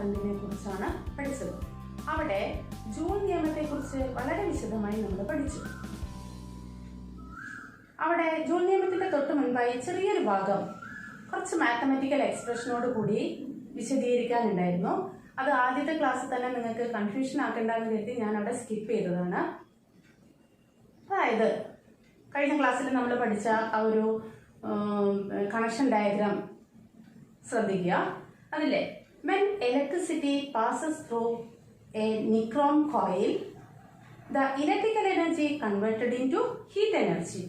കറണ്ടിനെ കുറിച്ചാണ് പഠിച്ചത്. അവിടെ ജൂൾ നിയമത്തെക്കുറിച്ച് വളരെ വിശദമായി നമ്മൾ പഠിച്ചു. അവിടെ ജൂൾ നിയമത്തിന്റെ തൊട്ട് മുൻപായി ചെറിയൊരു ഭാഗം കുറച്ച് മാത്തമാറ്റിക്കൽ എക്സ്പ്രഷനോട് കൂടി വിശദീകരിക്കാനുണ്ടായിരുന്നു. അത് ആദ്യത്തെ ക്ലാസ്സിൽ തന്നെ നിങ്ങൾക്ക് കൺഫ്യൂഷൻ ആക്കേണ്ടെന്ന് കരുതി ഞാൻ അവിടെ സ്കിപ്പ് ചെയ്തതാണ്. അതായത് കഴിഞ്ഞ ക്ലാസ്സിൽ നമ്മൾ പഠിച്ച ആ ഒരു കണക്ഷൻ ഡയഗ്രാം ശ്രദ്ധിക്കുക. അതിലെ when electricity passes through a nichrome coil, the electrical energy converted into heat energy.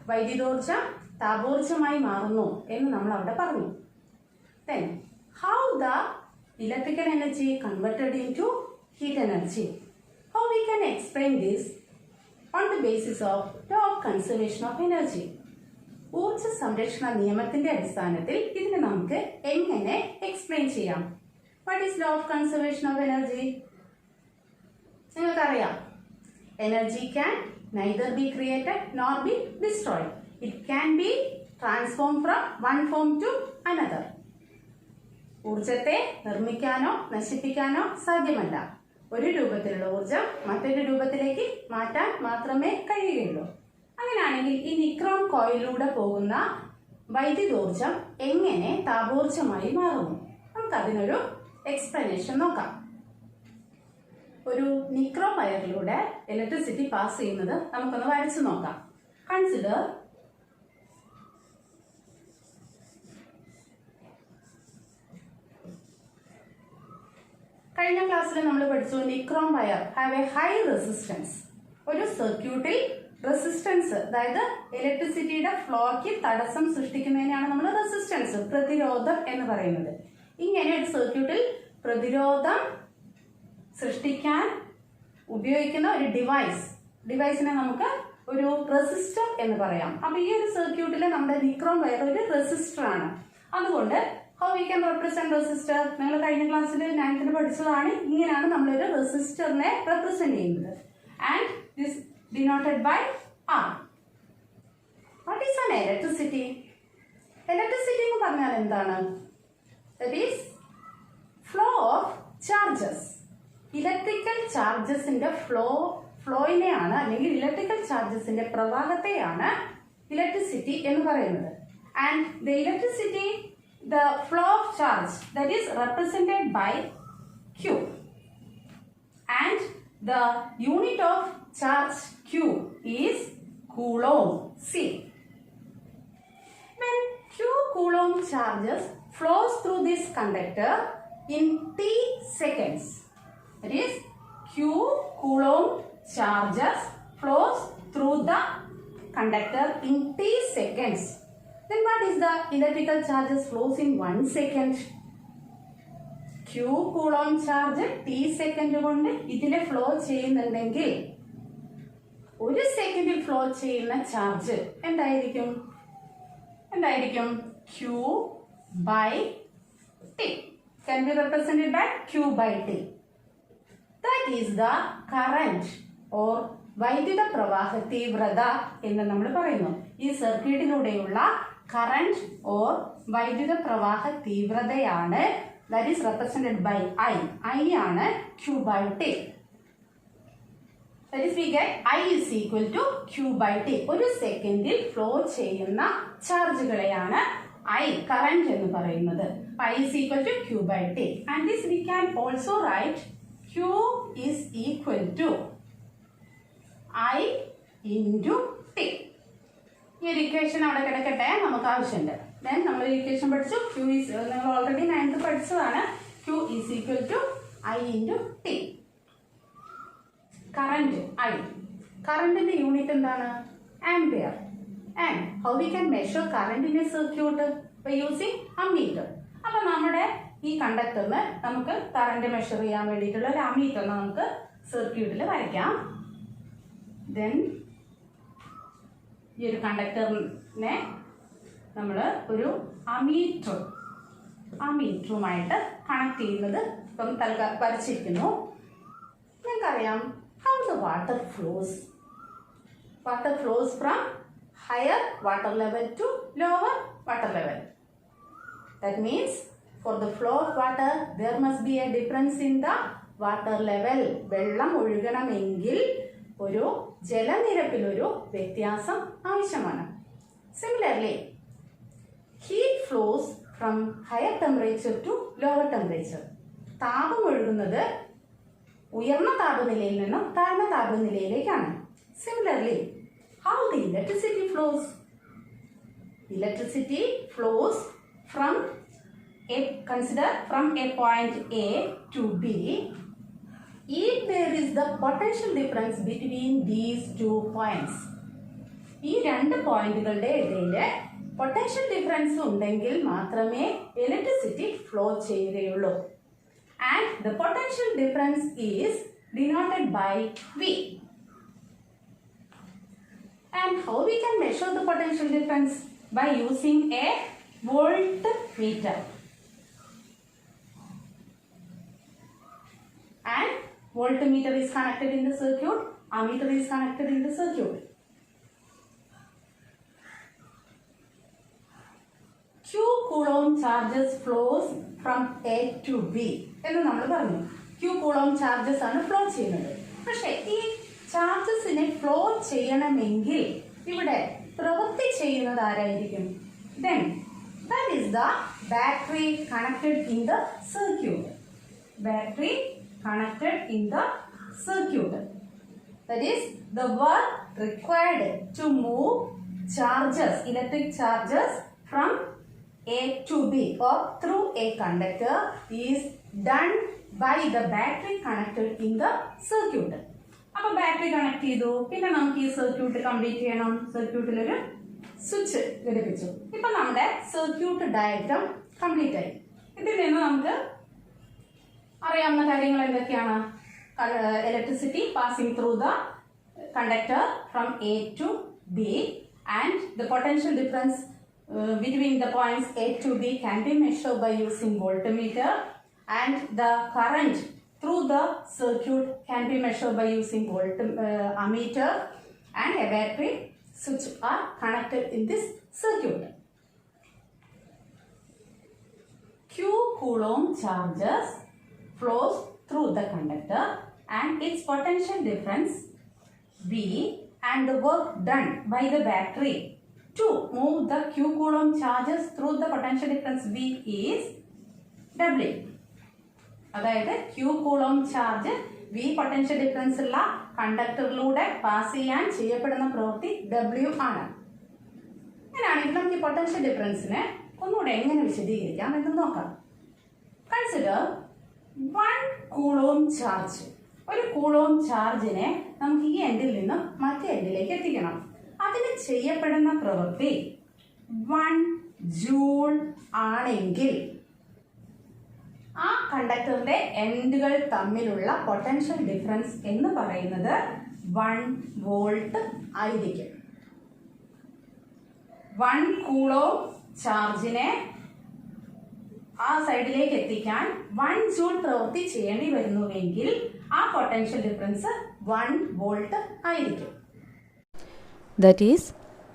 വൈദ്യുതോർജ്ജം താപോർജ്ജമായി മാറുന്നു എന്ന് നമ്മൾ അവിടെ പറഞ്ഞു. Then how the electrical energy converted into heat energy? How we can explain this on the basis of law of conservation of energy? ഊർജ്ജ സംരക്ഷണ നിയമത്തിന്റെ അടിസ്ഥാനത്തിൽ ഇതിനെ നമുക്ക് എങ്ങനെ എക്സ്പ്ലെയിൻ ചെയ്യാം? What is law of conservation of energy? നിങ്ങൾക്കറിയാം, energy can neither be created nor be destroyed. It can be transformed from one form to another. ഊർജത്തെ നിർമ്മിക്കാനോ നശിപ്പിക്കാനോ സാധ്യമല്ല. ഒരു രൂപത്തിലുള്ള ഊർജം മറ്റൊരു രൂപത്തിലേക്ക് മാറ്റാൻ മാത്രമേ കഴിയുകയുള്ളൂ. അങ്ങനെയാണെങ്കിൽ ഈ നിക്രോം കോയിലൂടെ പോകുന്ന വൈദ്യുതോർജം എങ്ങനെ താപോർജമായി മാറുന്നു? നമുക്ക് അതിനൊരു എക്സ്പ്ലനേഷൻ നോക്കാം. ഒരു നിക്രോം വയറിലൂടെ ഇലക്ട്രിസിറ്റി പാസ് ചെയ്യുന്നത് നമുക്കൊന്ന് വരച്ചു നോക്കാം. കൺസിഡർ കഴിഞ്ഞ ക്ലാസ്സിൽ നമ്മൾ പഠിച്ചു nichrome wire have A high resistance. ഒരു സർക്യൂട്ടിൽ റെസിസ്റ്റൻസ്, അതായത് ഇലക്ട്രിസിറ്റിയുടെ ഫ്ലോയ്ക്ക് തടസ്സം സൃഷ്ടിക്കുന്നതിനാണ് നമ്മൾ റെസിസ്റ്റൻസ്, പ്രതിരോധം എന്ന് പറയുന്നത്. ഇങ്ങനെ ഒരു സർക്യൂട്ടിൽ പ്രതിരോധം സൃഷ്ടിക്കാൻ ഉപയോഗിക്കുന്ന ഒരു ഡിവൈസിനെ നമുക്ക് ഒരു റെസിസ്റ്റർ എന്ന് പറയാം. അപ്പൊ ഈ ഒരു സർക്യൂട്ടിലെ നമ്മുടെ നിക്രോം വയർ ഒരു റെസിസ്റ്റർ ആണ്. അതുകൊണ്ട് how we can represent resistor? നിങ്ങൾ കഴിഞ്ഞ ക്ലാസ്സിൽ 9th പഠിച്ചതാണ്. ഇങ്ങനെയാണ് നമ്മളൊരു റെസിസ്റ്ററിനെ റെപ്രസെന്റ് ചെയ്യുന്നത്. And this denoted by R. What is an electricity? Electricity എന്ന് പറഞ്ഞാൽ എന്താണ്? That is flow of charges. Electrical ചാർജസിന്റെ ഫ്ലോയിനെയാണ് അല്ലെങ്കിൽ ഇലക്ട്രിക്കൽ ചാർജസിന്റെ പ്രവാഹത്തെയാണ് ഇലക്ട്രിസിറ്റി എന്ന് പറയുന്നത്. And the electricity, the flow of charge, that is represented by Q. And the unit of charge Q is coulomb. C. When Q coulomb charges flows through this conductor in T seconds, that is Q coulomb charges flows through the conductor in T seconds, then what is the electrical charges flows in 1 second? Q coulomb charge T second കൊണ്ട് ഇതിലെ flow ചെയ്യുന്നുണ്ടെങ്കിൽ ഒരു സെക്കൻഡിൽ flow ചെയ്യുന്ന charge എന്തായിരിക്കും? Q by T can be represented by Q by T. That is the current or വൈദ്യുത പ്രവാഹ തീവ്രത എന്ന് നമ്മൾ പറയുന്നു. ഈ സർക്യൂട്ടിലൂടെയുള്ള കറന്റ് ഓർ വൈദ്യുത പ്രവാഹ തീവ്രതയാണ് that is represented by I. I ആണ് Q by T. That is we get I is equal to Q by T. ഒരു സെക്കൻഡിൽ ഫ്ലോ ചെയ്യുന്ന ചാർജുകളെയാണ് I, current എന്ന് പറയുന്നത്. I is equal to Q by T. And this we can also write Q is equal to I into T. ഈ ഒരു equation അവിടെ കിടക്കട്ടെ, നമുക്ക് ആവശ്യമുണ്ട്. Then നമ്മൾ ഇക്വേഷൻ പഠിച്ചു. Q is, നിങ്ങൾ ഓൾറെഡി 9th പഠിച്ചതാണ്. Q is equal to I into T. Current I. കറന്റിന്റെ യൂണിറ്റ് എന്താണ്? Ampere. And how we can measure current in a circuit? By using ammeter. അപ്പൊ നമ്മുടെ ഈ കണ്ടക്ടറിന് നമുക്ക് കറന്റ് മെഷർ ചെയ്യാൻ വേണ്ടിയിട്ടുള്ള ഒരു അമ്മീറ്റർ നമുക്ക് സർക്യൂട്ടിൽ വരയ്ക്കാം. Then ഈ ഒരു കണ്ടക്ടറിനെ നമ്മൾ ഒരു അമീറ്ററുമായിട്ട് കണക്ട് ചെയ്യുന്നത് ഇപ്പം വരച്ചിരിക്കുന്നു. നിങ്ങൾക്കറിയാം how the water flows. Water flows from higher water level to lower water level. That means For the flow of water, there must be a difference in the water level. വെള്ളം ഒഴുകണമെങ്കിൽ ഒരു ജലനിരപ്പിൽ ഒരു വ്യത്യാസം ആവശ്യമാണ്. Similarly, heat flows from higher temperature to lower temperature. താപം ഒഴുകുന്നത് ഉയർന്ന താപനിലയിൽ നിന്നും താഴ്ന്ന താപനിലയിലേക്കാണ്. Similarly, how the electricity flows? Electricity flows from a point A to B if there is the potential difference between these two points. ഈ രണ്ട് പോയിന്റുകളുടെ ഇടയിൽ പൊട്ടൻഷ്യൽ ഡിഫറൻസ് ഉണ്ടെങ്കിൽ മാത്രമേ ഇലക്ട്രിസിറ്റി ഫ്ലോ ചെയ്യുകയുള്ളൂ. And the potential difference is denoted by V. And how we can measure the potential difference? By using a voltmeter. And voltmeter is connected in the circuit, ammeter is connected in the circuit. Q coulomb charges flows from A to B. എന്ന് നമ്മൾ പറഞ്ഞു. Q coulomb charges ആണ് flow ചെയ്യുന്നത്. പക്ഷേ ഈ ചാർജസിനെ flow ചെയ്യണമെങ്കിൽ ഇവിടെ പ്രവൃത്തി ചെയ്യുന്നത് ആരായിരിക്കും? Then that is the battery connected in the circuit. Battery connected in the circuit. That is the work required to move charges, electric charges from A to B or through a conductor is done by the battery connected in the circuit. അപ്പോൾ battery connect ചെയ്തു, പിന്നെ നമുക്ക് ഈ circuit complete ചെയ്യണം. സർക്യൂട്ടിൽ ഒരു switch ഘടിപ്പിച്ചു. ഇപ്പൊ നമ്മുടെ സർക്യൂട്ട് ഡയഗ്രാം കംപ്ലീറ്റ് ആയി. ഇതിൽ നിന്ന് നമുക്ക് അറിയാവുന്ന കാര്യങ്ങൾ എന്തൊക്കെയാണ്? Electricity passing through the conductor from A to B and the potential difference between the points A to B can be measured by using voltmeter, and the current through the circuit can be measured by using ammeter, and a battery switch are connected in this circuit. Q coulomb charges flows through the conductor and its potential difference V and the work done by the battery to move the Q coulomb charges through the potential difference V is W. അതായത് Q coulomb charge V potential difference ഉള്ള കണ്ടക്ടറിലൂടെ pass ചെയ്യാൻ ചെയ്യപ്പെടുന്ന പ്രവൃത്തി W ആണ്. അങ്ങനെയാണെങ്കിൽ നമുക്ക് ഈ potential ഡിഫറൻസിനെ ഒന്നുകൂടെ എങ്ങനെ വിശദീകരിക്കാം എന്ന് നോക്കാം. Consider 1 coulomb charge. ഒരു കൂളോം ചാർജിനെ നമുക്ക് ഈ എൻഡിൽ നിന്നും മറ്റേ എൻഡിലേക്ക് എത്തിക്കണം. അതിന് ചെയ്യപ്പെടുന്ന പ്രവൃത്തി 1 ജൂൾ ആണെങ്കിൽ ആ കണ്ടക്ടറിന്റെ എൻഡുകൾ തമ്മിലുള്ള പൊട്ടൻഷ്യൽ ഡിഫറൻസ് എന്ന് പറയുന്നത് 1 വോൾട്ട് ആയിരിക്കും. 1 കൂളോം ചാർജിനെ ആ സൈഡിലേക്ക് എത്തിക്കാൻ 1 ജൂൾ പ്രവൃത്തി ചെയ്യേണ്ടി വരുന്നുവെങ്കിൽ ആ പൊട്ടൻഷ്യൽ ഡിഫറൻസ് 1 വോൾട്ട് ആയിരിക്കും. That is,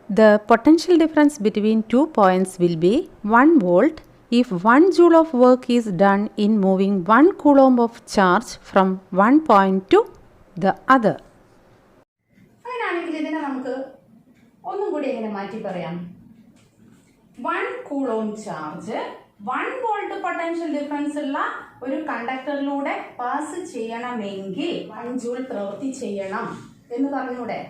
the potential difference between 2 points will be 1 volt if 1 joule of work is done in moving 1 coulomb of charge from one point to the other. അങ്ങനെയാണെങ്കിൽ ഇതിനെ നമുക്ക് ഒന്നും കൂടി എങ്ങനെ മാറ്റി പറയാം? 1 coulomb charge 1 volt potential difference ഉള്ള ഒരു കണ്ടക്ടറിലൂടെ പാസ് ചെയ്യണമെങ്കിൽ 1 ജൂൾ പ്രവൃത്തി ചെയ്യണം എന്ന് പറഞ്ഞൂടെ?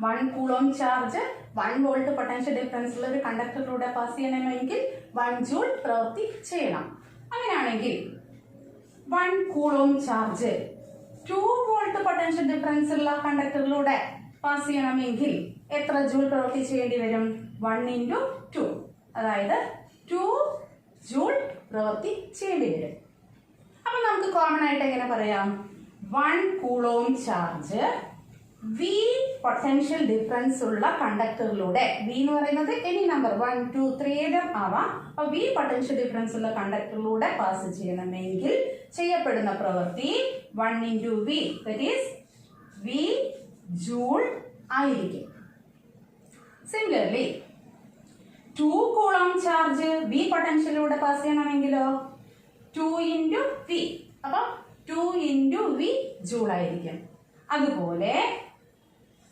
1 coulomb charge 1 volt potential difference ഉള്ള ഒരു കണ്ടക്ടറിലൂടെ പാസ് ചെയ്യണമെങ്കിൽ 1 ജൂൾ പ്രവൃത്തി ചെയ്യണം. അങ്ങനെയാണെങ്കിൽ 1 coulomb charge 2 volt potential difference ഉള്ള കണ്ടക്ടറിലൂടെ പാസ് ചെയ്യണമെങ്കിൽ എത്ര ജൂൾ പ്രവൃത്തി ചെയ്യേണ്ടി വരും? 1 × 2, അതായത് 2 ജൂൾ പ്രവൃത്തി ചെയ്യേണ്ടി വരും. അപ്പൊ നമുക്ക് കോമൺ ആയിട്ട് എങ്ങനെ പറയാം? 1 coulomb charge V potential difference ഉള്ള കണ്ടക്ടറിലൂടെ, V എന്ന് പറയുന്നത് എനി നമ്പർ 1, 2, 3 ഏതും ആവാം. അപ്പൊ V പൊട്ടൻഷ്യൽ ഡിഫറൻസ് ഉള്ള കണ്ടക്ടറിലൂടെ പാസ് ചെയ്യണമെങ്കിൽ ചെയ്യപ്പെടുന്ന പ്രവൃത്തി 1 × V, that is V joule ആയിരിക്കും. Similarly, 2 കൂളോം ചാർജ് V പൊട്ടൻഷ്യലിലൂടെ പാസ് ചെയ്യണമെങ്കിലോ 2 × V. അപ്പം 2 × V ജൂൾ ആയിരിക്കും. അതുപോലെ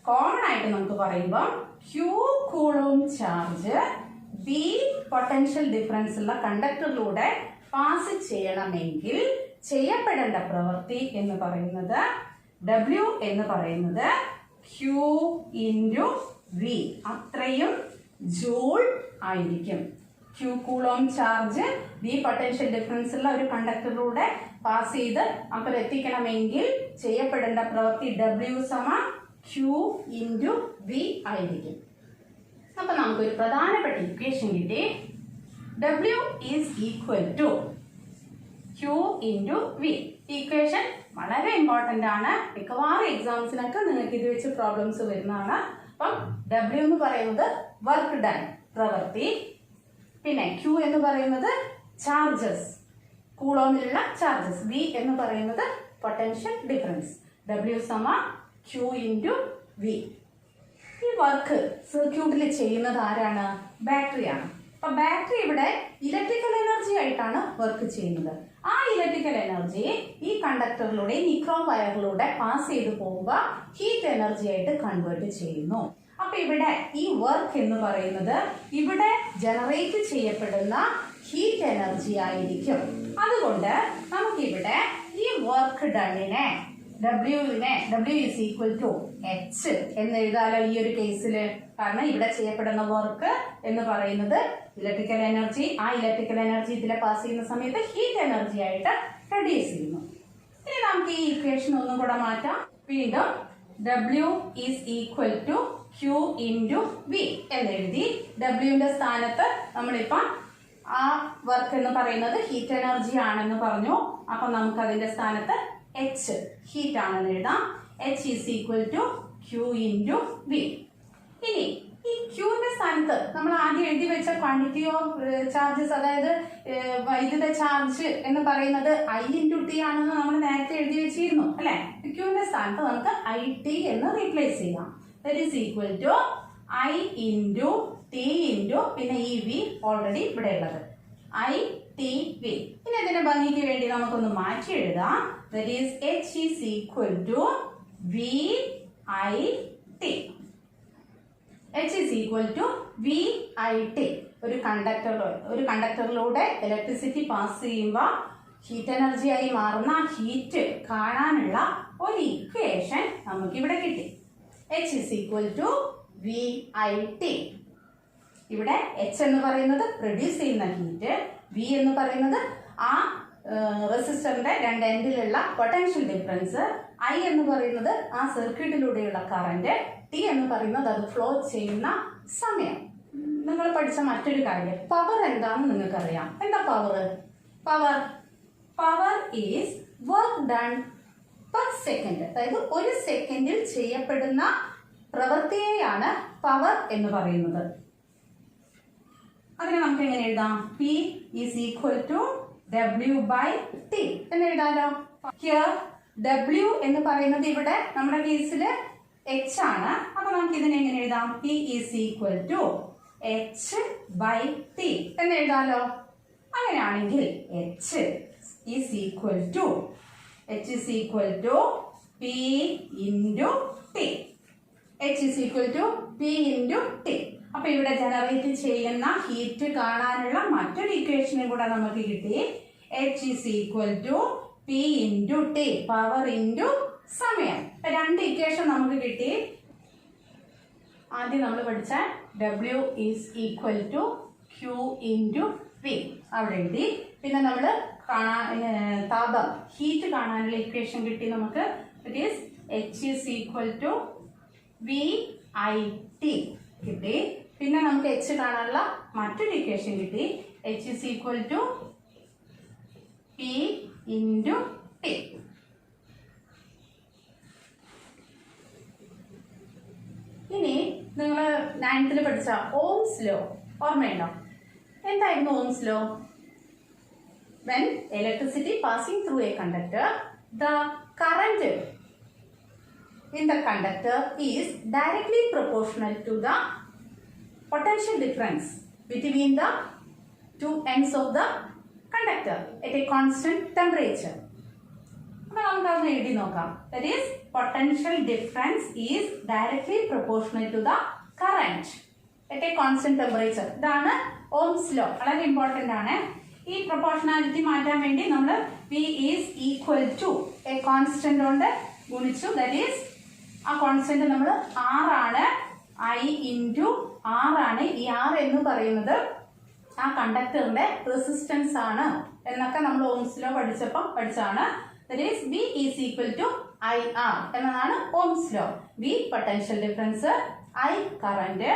കോമൺ ആയിട്ട് നമുക്ക് പറയുമ്പോൾ Q coulomb charge B potential difference ഉള്ള കണ്ടക്ടറിലൂടെ പാസ് ചെയ്യണമെങ്കിൽ ചെയ്യപ്പെടേണ്ട പ്രവൃത്തി എന്ന് പറയുന്നത് W എന്ന് പറയുന്നത് Q × V അത്രയും ജൂൾ ആയിരിക്കും. Q coulomb charge B potential difference ഉള്ള ഒരു കണ്ടക്ടറിലൂടെ പാസ് ചെയ്ത് അപ്പോൾ എത്തിക്കണമെങ്കിൽ ചെയ്യപ്പെടേണ്ട പ്രവൃത്തി W സമം Q × V ആയിരിക്കും. അപ്പൊ നമുക്കൊരു പ്രധാനപ്പെട്ട ഇക്വേഷൻ കിട്ടി. W is equal to Q × V. Equation വളരെ ഇമ്പോർട്ടന്റ് ആണ്. മിക്കവാറും എക്സാംസിനൊക്കെ നിങ്ങൾക്ക് ഇത് വെച്ച് പ്രോബ്ലംസ് വരുന്നതാണ്. അപ്പം W എന്ന് പറയുന്നത് വർക്ക് ഡൺ പ്രവൃത്തി, പിന്നെ Q എന്ന് പറയുന്നത് ചാർജസ് കൂളോമിലുള്ള ചാർജസ്, V എന്ന് പറയുന്നത് പൊട്ടൻഷ്യൽ ഡിഫറൻസ്. W സമം Q × V. ഈ വർക്ക് സർക്യൂട്ടിൽ ചെയ്യുന്നത് ആരാണ്? ബാറ്ററിയാണ്. അപ്പൊ ബാറ്ററി ഇവിടെ ഇലക്ട്രിക്കൽ എനർജി ആയിട്ടാണ് വർക്ക് ചെയ്യുന്നത്. ആ ഇലക്ട്രിക്കൽ എനർജി ഈ കണ്ടക്ടറിലൂടെ നിക്രോം വയറിലൂടെ പാസ് ചെയ്ത് പോകുമ്പോൾ ഹീറ്റ് എനർജി ആയിട്ട് കൺവേർട്ട് ചെയ്യുന്നു. അപ്പൊ ഇവിടെ ഈ വർക്ക് എന്ന് പറയുന്നത് ഇവിടെ ജനറേറ്റ് ചെയ്യപ്പെടുന്ന ഹീറ്റ് എനർജി ആയിരിക്കും. അതുകൊണ്ട് നമുക്കിവിടെ ഈ വർക്ക് ഡണ്ണിനെ W is equal to H എന്ന് എഴുതാലോ ഈ ഒരു കേസിൽ. കാരണം ഇവിടെ ചെയ്യപ്പെടുന്ന വർക്ക് എന്ന് പറയുന്നത് ഇലക്ട്രിക്കൽ എനർജി, ആ ഇലക്ട്രിക്കൽ എനർജി ഇതിലെ പാസ് ചെയ്യുന്ന സമയത്ത് ഹീറ്റ് എനർജി ആയിട്ട് പ്രൊഡ്യൂസ് ചെയ്യുന്നു. ഇനി നമുക്ക് ഈ ഇക്വേഷൻ ഒന്നും കൂടെ മാറ്റാം. വീണ്ടും W is equal to Q × V എന്ന് എഴുതി. Wന്റെ സ്ഥാനത്ത് നമ്മളിപ്പം ആ വർക്ക് എന്ന് പറയുന്നത് ഹീറ്റ് എനർജി ആണെന്ന് പറഞ്ഞു. അപ്പൊ നമുക്ക് അതിന്റെ സ്ഥാനത്ത് H ഹീറ്റ് ആണെന്ന് എഴുതാം. H is equal to Q × V. ഇനി ഈ Qന്റെ സ്ഥാനത്ത് നമ്മൾ ആദ്യം എഴുതി വെച്ച ക്വാണ്ടിറ്റി ഓഫ് ചാർജസ്, അതായത് വൈദ്യുത ചാർജ് എന്ന് പറയുന്നത് I × T ആണെന്ന് നമ്മൾ നേരത്തെ എഴുതി വെച്ചിരുന്നു അല്ലെ. Qന്റെ സ്ഥാനത്ത് നമുക്ക് IT എന്ന് റീപ്ലേസ് ചെയ്യാം. That is equal to I × T × പിന്നെ ഈ V ഓൾറെഡി ഇവിടെ ഉള്ളത് ITV. ഇനി അതിന്റെ ഭംഗിക്ക് വേണ്ടി നമുക്കൊന്ന് മാറ്റി എഴുതാം. That is H is equal to VIT. H is equal to VIT. ഒരു കണ്ടക്ടറിലൂടെ ഇലക്ട്രിസിറ്റി പാസ് ചെയ്യുമ്പോൾ ഹീറ്റ് എനർജി ആയി മാറുന്ന ഹീറ്റ് കാണാനുള്ള ഒരു ഇക്വേഷൻ നമുക്ക് ഇവിടെ കിട്ടി. H is equal to VIT. ഇവിടെ H എന്ന് പറയുന്നത് പ്രൊഡ്യൂസ് ചെയ്യുന്ന ഹീറ്റ്, V എന്ന് പറയുന്നത് ആ റെസിസ്റ്ററിന്റെ രണ്ട് എൻഡിലുള്ള പൊട്ടൻഷ്യൽ ഡിഫറൻസ്, I എന്ന് പറയുന്നത് ആ സർക്യൂട്ടിലൂടെയുള്ള കറന്റ്, T എന്ന് പറയുന്നത് അത് ഫ്ലോ ചെയ്യുന്ന സമയം. നിങ്ങൾ പഠിച്ച മറ്റൊരു കാര്യം പവർ എന്താണെന്ന് നിങ്ങൾക്കറിയാം. എന്താ power? Power is work done per second. അതായത് ഒരു സെക്കൻഡിൽ ചെയ്യപ്പെടുന്ന പ്രവൃത്തിയെയാണ് പവർ എന്ന് പറയുന്നത്. അതിനെ നമുക്ക് എങ്ങനെ എഴുതാം? P is equal to W/T എന്ന് എഴുതാലോ. ഹിയർ W എന്ന് പറയുന്നത് ഇവിടെ നമ്മുടെ കേസിൽ H ആണ്. അപ്പൊ നമുക്ക് ഇതിനെ എങ്ങനെ എഴുതാം? P is equal to H/T എന്ന് എഴുതാലോ. അങ്ങനെയാണെങ്കിൽ H is equal to P × T. H is equal to P × T. അപ്പൊ ഇവിടെ ജനറേറ്റ് ചെയ്യുന്ന ഹീറ്റ് കാണാനുള്ള മറ്റൊരു ഇക്വേഷനും കൂടെ നമുക്ക് കിട്ടി. H is equal to P × T, power × സമയം. രണ്ട് ഇക്വേഷൻ നമുക്ക് കിട്ടി. ആദ്യം നമ്മൾ പഠിച്ച W is equal to Q × V അവിടെ എഴുതി. പിന്നെ നമ്മൾ താപം ഹീറ്റ് കാണാനുള്ള ഇക്വേഷൻ കിട്ടി നമുക്ക്. It is H is equal to VIT കിട്ടി. പിന്നെ നമുക്ക് H കാണാനുള്ള മറ്റൊരു ഇക്വേഷൻ കിട്ടി. H is equal to P × T. ഇനി നിങ്ങൾ 9th പഠിച്ച ഓംസ് ലോ ഓർമ്മയുണ്ടോ? എന്തായിരുന്നു Ohm's law? When electricity passing through a conductor, the current in the conductor is directly proportional to the potential difference between the two ends of the conductor at a constant temperature. അപ്പോൾ നമുക്ക് അത് എഴുതി നോക്കാം. That is, potential difference is directly proportional to the current at a constant temperature. ഇതാണ് Ohm's law. വളരെ important ആണ്. ഈ proportionality മാറ്റാൻ വേണ്ടി നമ്മൾ V is equal to a constant കൊണ്ട് ഗുണിച്ചു. That is, ആ കോൺസ്റ്റന്റ് നമ്മൾ R ആണ്. I into R ആണ്. ഈ R എന്ന് പറയുന്നത് ആ കണ്ടക്ടറിന്റെ റെസിസ്റ്റൻസ് ആണ് എന്നൊക്കെ നമ്മൾ ഓംസ് ലോ പഠിച്ചപ്പോൾ പഠിച്ചാണ്. That is, V is equal to IR എന്നതാണ് Ohm's law. V potential difference, I current,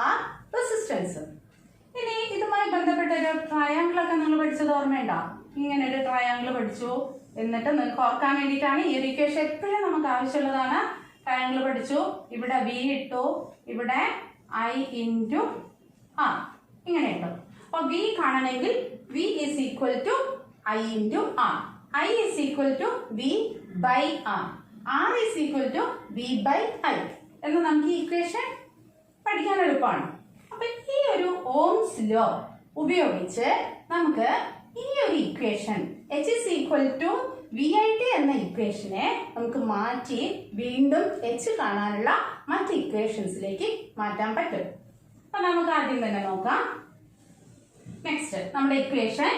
R resistance. ഇനി ഇതുമായി ബന്ധപ്പെട്ട ഒരു ട്രയാങ്കിൾ ഒക്കെ നിങ്ങൾ പഠിച്ചത് ഓർമ്മയുണ്ടോ? ഇങ്ങനെ ഒരു ട്രയാങ്കിൾ പഠിച്ചു. എന്നിട്ട് നിങ്ങൾക്ക് ഓർക്കാൻ വേണ്ടിയിട്ടാണ് ഈ ഒരു ഇക്വേഷൻ എപ്പോഴും നമുക്ക് ആവശ്യമുള്ളതാണ്. ട്രയാങ്കിൾ പഠിച്ചു. ഇവിടെ V ഇട്ടു, ഇവിടെ I into R ഇങ്ങനെ ഇട്ടു. അപ്പൊ V കാണണമെങ്കിൽ V is equal to I into R. I is equal to V by R. R is equal to V by I എന്ന് നമുക്ക് ഈ ഇക്വേഷൻ പഠിക്കാൻ എളുപ്പമാണ്. അപ്പൊ ഈ ഒരു ഓംസ് ലോ ഉപയോഗിച്ച് നമുക്ക് ഈ ഒരു equation H is equal to VIT എന്ന ഇക്വേഷനെ നമുക്ക് മാറ്റി വീണ്ടും H കാണാനുള്ള മറ്റ് ഇക്വേഷൻസിലേക്ക് മാറ്റാൻ പറ്റും. അപ്പൊ നമുക്ക് ആദ്യം തന്നെ നോക്കാം. നെക്സ്റ്റ് നമ്മുടെ equation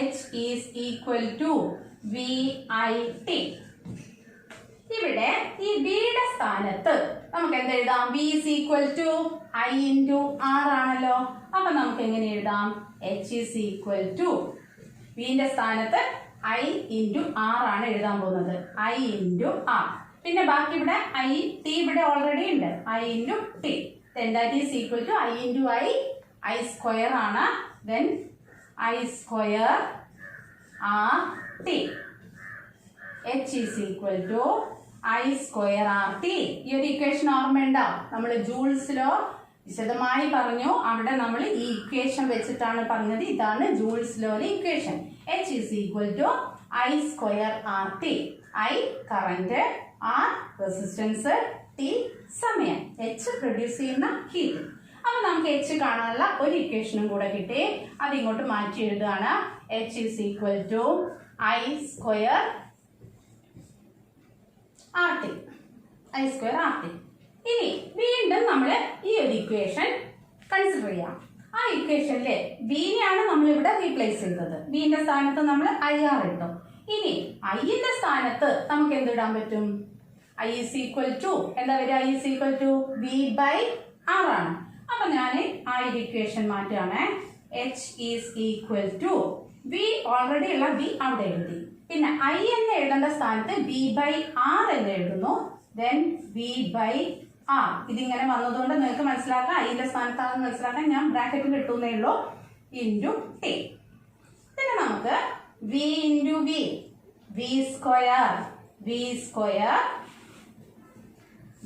H is equal to VIT. ഇവിടെ ഈ ബിയുടെ സ്ഥാനത്ത് നമുക്ക് എന്ത് എഴുതാം? V is equal to I into R ആണല്ലോ. അപ്പൊ നമുക്ക് എങ്ങനെ എഴുതാം? H is equal to വിന്റെ സ്ഥാനത്ത് I into R ആണ് എഴുതാൻ പോകുന്നത്. I into R. പിന്നെ ബാക്കി ഇവിടെ I T ഇവിടെ ഓൾറെഡി ഉണ്ട്. I into T. Then that is equal to I into I square ആണ്. Then I square R T. H is equal to I square R T. ഈ ഒരു equation ഓർമ്മയുണ്ടോ? നമ്മൾ ജൂൾസിലോ വിശദമായി പറഞ്ഞു. അവിടെ നമ്മൾ ഈ ഇക്വേഷൻ വെച്ചിട്ടാണ് പറഞ്ഞത്. ഇതാണ് ജൂൾസ് ലോയിലെ equation. H is equal to I square R T. I current, R resistance, T സമയം. H പ്രൊഡ്യൂസ് ചെയ്യുന്ന ഹീറ്റ്. അപ്പൊ നമുക്ക് H കാണാനുള്ള ഒരു ഇക്വേഷനും കൂടെ കിട്ടി. അത് ഇങ്ങോട്ട് മാറ്റി എഴുതുകയാണ്. H is equal to I square R T. I square R T. ഇനി വീണ്ടും നമ്മൾ ഈ ഒരു ഇക്വേഷൻ കൺസിഡർ ചെയ്യാം. ആ ഇക്വേഷനിലെ ബിനെയാണ് നമ്മൾ ഇവിടെ റീപ്ലേസ് ചെയ്തത്. ബിന്റെ സ്ഥാനത്ത് നമ്മൾ IR ഇട്ടു. ഇനി ഐന്റെ സ്ഥാനത്ത് നമുക്ക് എന്തിടാൻ പറ്റും? I is equal to എന്താ വരിക? I is equal to V by R ആണ്. അപ്പൊ ഞാൻ ആ ഒരു ഇക്വേഷൻ മാറ്റുകയാണ്. H is equal to V already ഉള്ള V അവിടെ എഴുതി. പിന്നെ I എന്ന് എഴുതേണ്ട സ്ഥാനത്ത് V by R എന്ന് എഴുതുന്നു. Then V by R. ഇതിങ്ങനെ വന്നതുകൊണ്ട് നിങ്ങൾക്ക് മനസ്സിലാക്കാം. ഐന്റെ സ്ഥാനത്താണെന്ന് മനസ്സിലാക്കാൻ ഞാൻ ബ്രാക്കറ്റിൽ ഇട്ടുന്നേ ഉള്ളൂ. Into T. പിന്നെ നമുക്ക് V into V. V square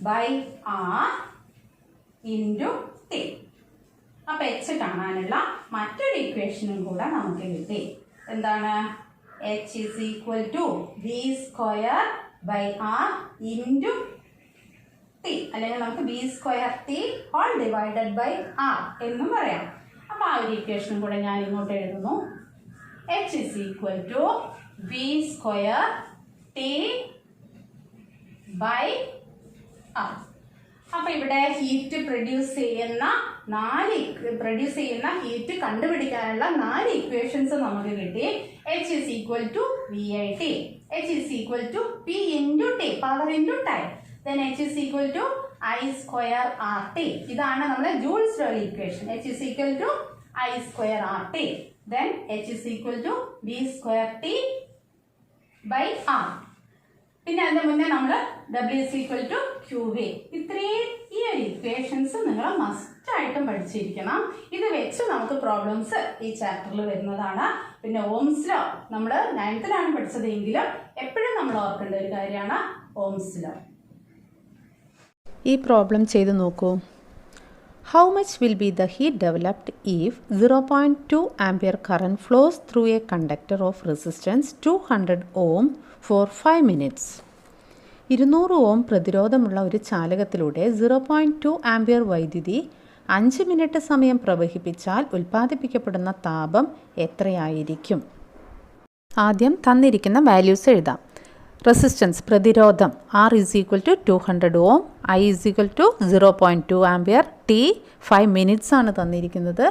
by R into T. അപ്പൊ H കാണാനുള്ള മറ്റൊരു ഇക്വേഷനും കൂടെ നമുക്ക് കിട്ടി. എന്താണ്? H is equal to V square by R into T. അല്ലെങ്കിൽ നമുക്ക് V square T all divided by R എന്നും പറയാം. അപ്പൊ ആ ഒരു ഇക്വേഷനും കൂടെ ഞാൻ ഇങ്ങോട്ട് എഴുതുന്നു. H is equal to V square T by R. അപ്പൊ ഇവിടെ ഹീറ്റ് പ്രൊഡ്യൂസ് ചെയ്യുന്ന ഹീറ്റ് കണ്ടുപിടിക്കാനുള്ള 4 ഇക്വേഷൻസ് നമുക്ക് കിട്ടി. H is equal to VIT. H is equal to P into T, power into time. Then H is equal to I square RT. ഇതാണ് നമ്മുടെ Joule's law equation. H is equal to I square RT. Then H is equal to V square T by R. പിന്നെ അതിന്റെ മുന്നേ നമ്മൾ W is equal to QV. ഇത്രയും ഈ ഒരു equations നിങ്ങൾ മസ്റ്റ് ആയിട്ടും പഠിച്ചിരിക്കണം. ഇത് വെച്ച് നമുക്ക് പ്രോബ്ലംസ് ഈ ചാപ്റ്ററിൽ വരുന്നതാണ്. പിന്നെ ഓംസ് ലോ നമ്മൾ 9th പഠിച്ചതെങ്കിലും എപ്പോഴും നമ്മൾ ഓർക്കേണ്ട ഒരു കാര്യമാണ് ഓംസ് ലോ. ഈ പ്രോബ്ലം ചെയ്ത് നോക്കൂ. How much will be the heat developed if 0.2 ampere current flows through a conductor of resistance 200 ohm for 5 minutes? 200 ഓം പ്രതിരോധമുള്ള ഒരു ചാലകത്തിലൂടെ 0.2 ആംപിയർ വൈദ്യുതി 5 മിനിറ്റ് സമയം പ്രവഹിപ്പിച്ചാൽ ഉൽപ്പാദിപ്പിക്കപ്പെടുന്ന താപം എത്രയായിരിക്കും? ആദ്യം തന്നിരിക്കുന്ന വാല്യൂസ് എഴുതാം. റെസിസ്റ്റൻസ് പ്രതിരോധം R = 200 ohm, I = 0.2 ampere, T 5 minutes ആണ് തന്നിരിക്കുന്നത്.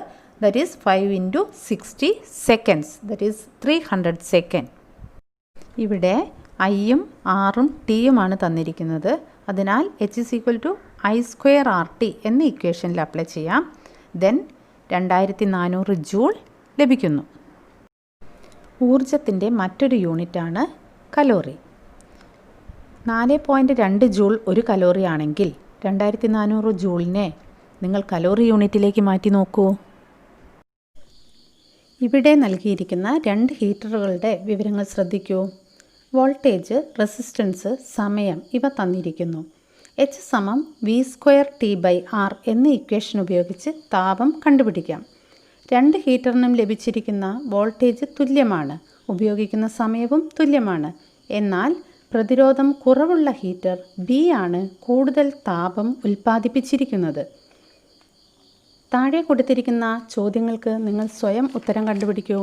That is 5 × 60 seconds, that is 300 second. ഇവിടെ ഐയും ആറും ടിയുമാണ് തന്നിരിക്കുന്നത്. അതിനാൽ H = I²RT എന്ന ഇക്വേഷനിൽ അപ്ലൈ ചെയ്യാം. ദെൻ 2400 ജൂൾ ലഭിക്കുന്നു. ഊർജത്തിൻ്റെ മറ്റൊരു യൂണിറ്റാണ് കലോറി. 4.2 ജൂൾ ഒരു കലോറി ആണെങ്കിൽ 2400 ജൂളിനെ നിങ്ങൾ കലോറി യൂണിറ്റിലേക്ക് മാറ്റി നോക്കൂ. ഇവിടെ നൽകിയിരിക്കുന്ന 2 ഹീറ്ററുകളുടെ വിവരങ്ങൾ ശ്രദ്ധിക്കൂ. വോൾട്ടേജ്, റെസിസ്റ്റൻസ്, സമയം ഇവ തന്നിരിക്കുന്നു. H = V²T/R എന്ന ഇക്വേഷൻ ഉപയോഗിച്ച് താപം കണ്ടുപിടിക്കാം. 2 ഹീറ്ററിനും ലഭിച്ചിരിക്കുന്ന വോൾട്ടേജ് തുല്യമാണ്, ഉപയോഗിക്കുന്ന സമയവും തുല്യമാണ്. എന്നാൽ പ്രതിരോധം കുറവുള്ള ഹീറ്റർ B ആണ് കൂടുതൽ താപം ഉൽപ്പാദിപ്പിച്ചിരിക്കുന്നത്. താഴെ കൊടുത്തിരിക്കുന്ന ചോദ്യങ്ങൾക്ക് നിങ്ങൾ സ്വയം ഉത്തരം കണ്ടുപിടിക്കൂ.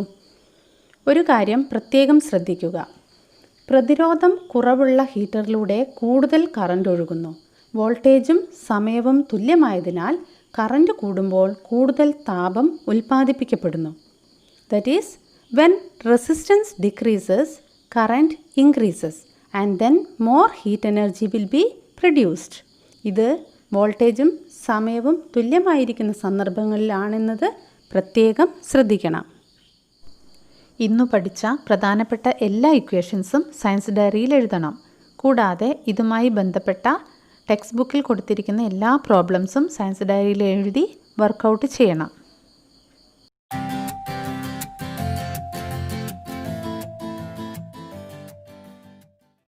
ഒരു കാര്യം പ്രത്യേകം ശ്രദ്ധിക്കുക. പ്രതിരോധം കുറവുള്ള ഹീറ്ററിലൂടെ കൂടുതൽ കറണ്ട് ഒഴുകുന്നു. വോൾട്ടേജും സമയവും തുല്യമായതിനാൽ കറണ്ട് കൂടുമ്പോൾ കൂടുതൽ താപം ഉൽപ്പാദിപ്പിക്കപ്പെടുന്നു. That is when resistance decreases, current increases and then more heat energy will be produced. ഇത് വോൾട്ടേജും സമയവും തുല്യമായിരിക്കുന്ന സന്ദർഭങ്ങളിലാണെന്നത് പ്രത്യേകം ശ്രദ്ധിക്കണം. ഇന്നു പഠിച്ച പ്രധാനപ്പെട്ട എല്ലാ ഇക്വേഷൻസും സയൻസ് ഡയറിയിൽ എഴുതണം. കൂടാതെ ഇതുമായി ബന്ധപ്പെട്ട ടെക്സ്റ്റ് ബുക്കിൽ കൊടുത്തിരിക്കുന്ന എല്ലാ പ്രോബ്ലംസും സയൻസ് ഡയറിയിൽ എഴുതി വർക്കൗട്ട് ചെയ്യണം.